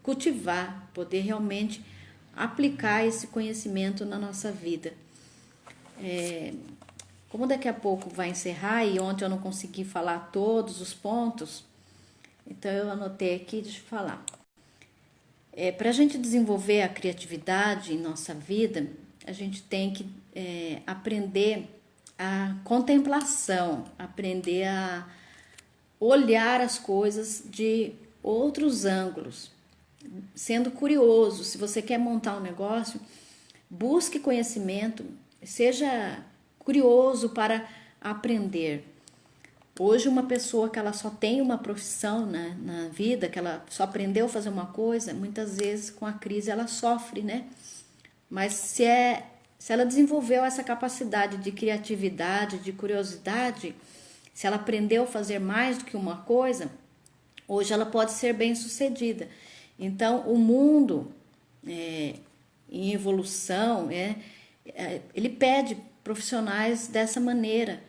cultivar, poder realmente aplicar esse conhecimento na nossa vida. Como daqui a pouco vai encerrar e ontem eu não consegui falar todos os pontos, então eu anotei aqui, deixa eu falar. Para a gente desenvolver a criatividade em nossa vida, a gente tem que aprender a contemplação, aprender a olhar as coisas de outros ângulos, sendo curioso. Se você quer montar um negócio, busque conhecimento, seja curioso para aprender. Hoje uma pessoa que ela só tem uma profissão, né, na vida, que ela só aprendeu a fazer uma coisa, muitas vezes com a crise ela sofre, né? Mas se ela desenvolveu essa capacidade de criatividade, de curiosidade, se ela aprendeu a fazer mais do que uma coisa, hoje ela pode ser bem-sucedida. Então, o mundo em evolução, ele pede profissionais dessa maneira,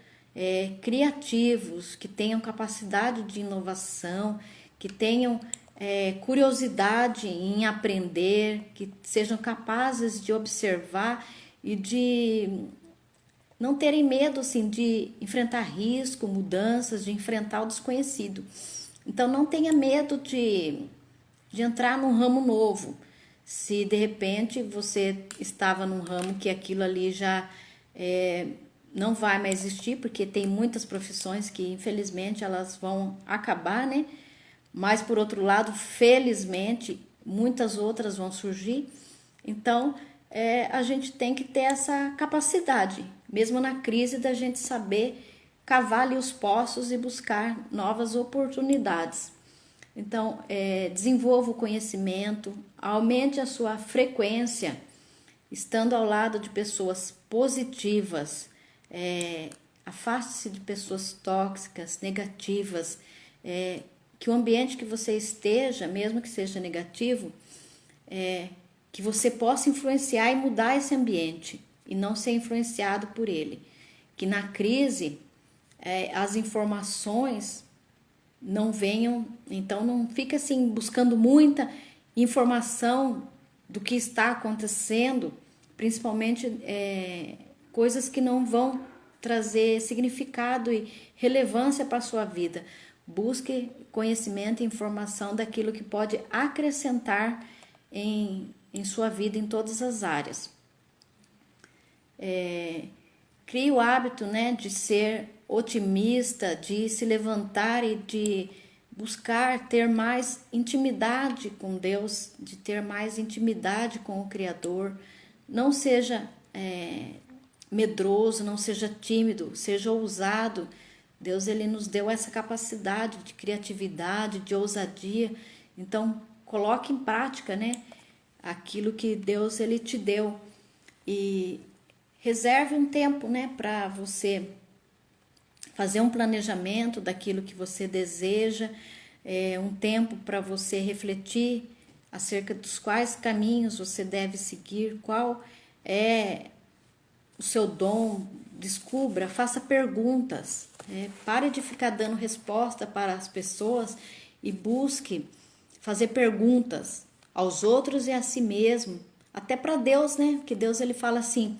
criativos, que tenham capacidade de inovação, que tenham curiosidade em aprender, que sejam capazes de observar e de não terem medo assim, de enfrentar risco, mudanças, de enfrentar o desconhecido. Então não tenha medo de entrar num ramo novo. Se de repente você estava num ramo que aquilo ali já não vai mais existir, porque tem muitas profissões que infelizmente elas vão acabar, né? Mas por outro lado, felizmente, muitas outras vão surgir. Então, a gente tem que ter essa capacidade, mesmo na crise, da gente saber cavar ali os poços e buscar novas oportunidades. Então, desenvolva o conhecimento, aumente a sua frequência, estando ao lado de pessoas positivas, afaste-se de pessoas tóxicas, negativas, que o ambiente que você esteja, mesmo que seja negativo, que você possa influenciar e mudar esse ambiente e não ser influenciado por ele. Que na crise as informações não venham, então não fica assim buscando muita informação do que está acontecendo, principalmente coisas que não vão trazer significado e relevância para a sua vida. Busque conhecimento e informação daquilo que pode acrescentar em sua vida em todas as áreas. Crie o hábito, né, de ser otimista, de se levantar e de buscar ter mais intimidade com Deus, de ter mais intimidade com o Criador. Não seja medroso, não seja tímido, seja ousado. Deus, ele nos deu essa capacidade de criatividade, de ousadia. Então, coloque em prática, né, aquilo que Deus, ele te deu. E reserve um tempo, né, para você fazer um planejamento daquilo que você deseja, um tempo para você refletir acerca dos quais caminhos você deve seguir, qual é o seu dom, descubra, faça perguntas, pare de ficar dando resposta para as pessoas e busque fazer perguntas aos outros e a si mesmo, até para Deus, né? Que Deus, ele fala assim: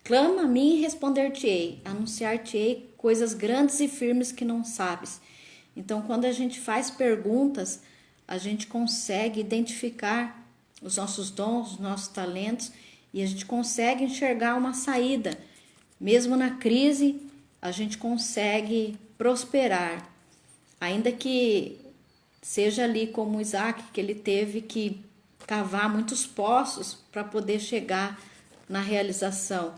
clama a mim e responder-te-ei, anunciar-te-ei coisas grandes e firmes que não sabes. Então, quando a gente faz perguntas, a gente consegue identificar os nossos dons, os nossos talentos, e a gente consegue enxergar uma saída. Mesmo na crise, a gente consegue prosperar. Ainda que seja ali como Isaac, que ele teve que cavar muitos poços para poder chegar na realização.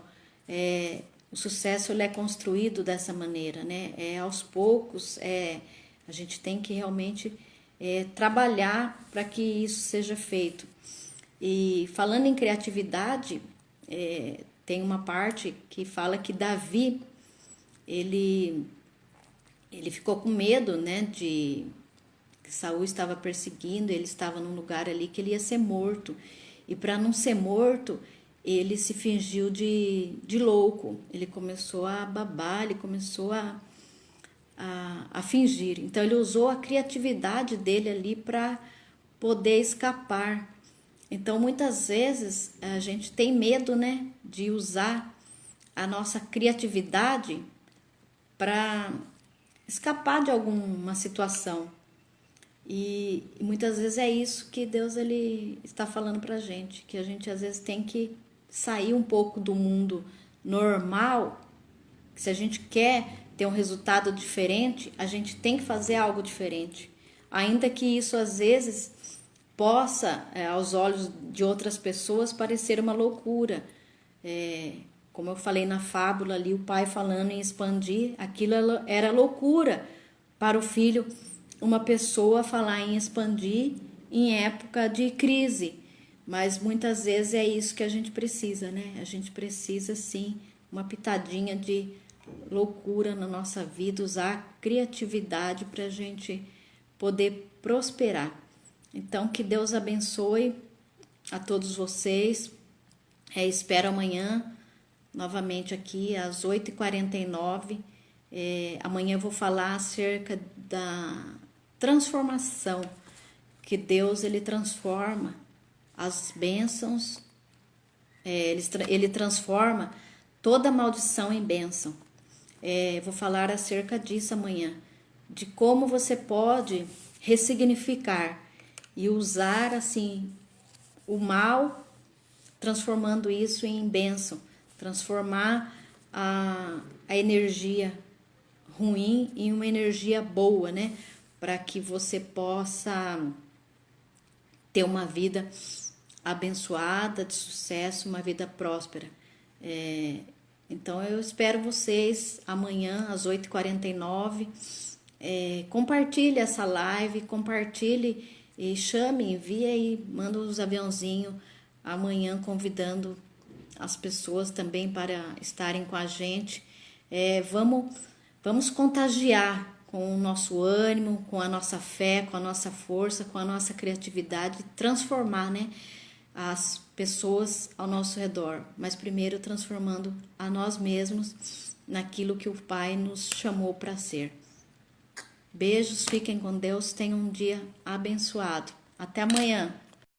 O sucesso, ele é construído dessa maneira, né? Aos poucos, a gente tem que realmente trabalhar para que isso seja feito. E falando em criatividade, tem uma parte que fala que Davi, ele ficou com medo, né, de que Saul estava perseguindo, ele estava num lugar ali que ele ia ser morto. E para não ser morto, ele se fingiu de louco. Ele começou a babar, ele começou a fingir. Então ele usou a criatividade dele ali para poder escapar. Então muitas vezes a gente tem medo, né, de usar a nossa criatividade para escapar de alguma situação. E muitas vezes é isso que Deus, ele está falando para a gente, que a gente às vezes tem que sair um pouco do mundo normal. Se a gente quer ter um resultado diferente, a gente tem que fazer algo diferente. Ainda que isso às vezes possa, aos olhos de outras pessoas, parecer uma loucura. Como eu falei na fábula ali, o pai falando em expandir, aquilo era loucura para o filho, uma pessoa falar em expandir em época de crise. Mas muitas vezes é isso que a gente precisa, né? A gente precisa sim uma pitadinha de loucura na nossa vida, usar a criatividade para a gente poder prosperar. Então, que Deus abençoe a todos vocês. Espero amanhã novamente aqui às 8h49. Amanhã eu vou falar acerca da transformação, que Deus, ele transforma as bênçãos, ele transforma toda maldição em bênção. Vou falar acerca disso amanhã, de como você pode ressignificar e usar assim o mal, transformando isso em bênção, transformar a energia ruim em uma energia boa, né? Para que você possa ter uma vida abençoada, de sucesso, uma vida próspera. Então eu espero vocês amanhã às 8h49. Compartilhe essa live, compartilhe e chame, envie aí, manda os aviãozinhos amanhã convidando as pessoas também para estarem com a gente. Vamos contagiar com o nosso ânimo, com a nossa fé, com a nossa força, com a nossa criatividade, transformar, né, as pessoas ao nosso redor, mas primeiro transformando a nós mesmos naquilo que o Pai nos chamou para ser. Beijos, fiquem com Deus, tenham um dia abençoado. Até amanhã.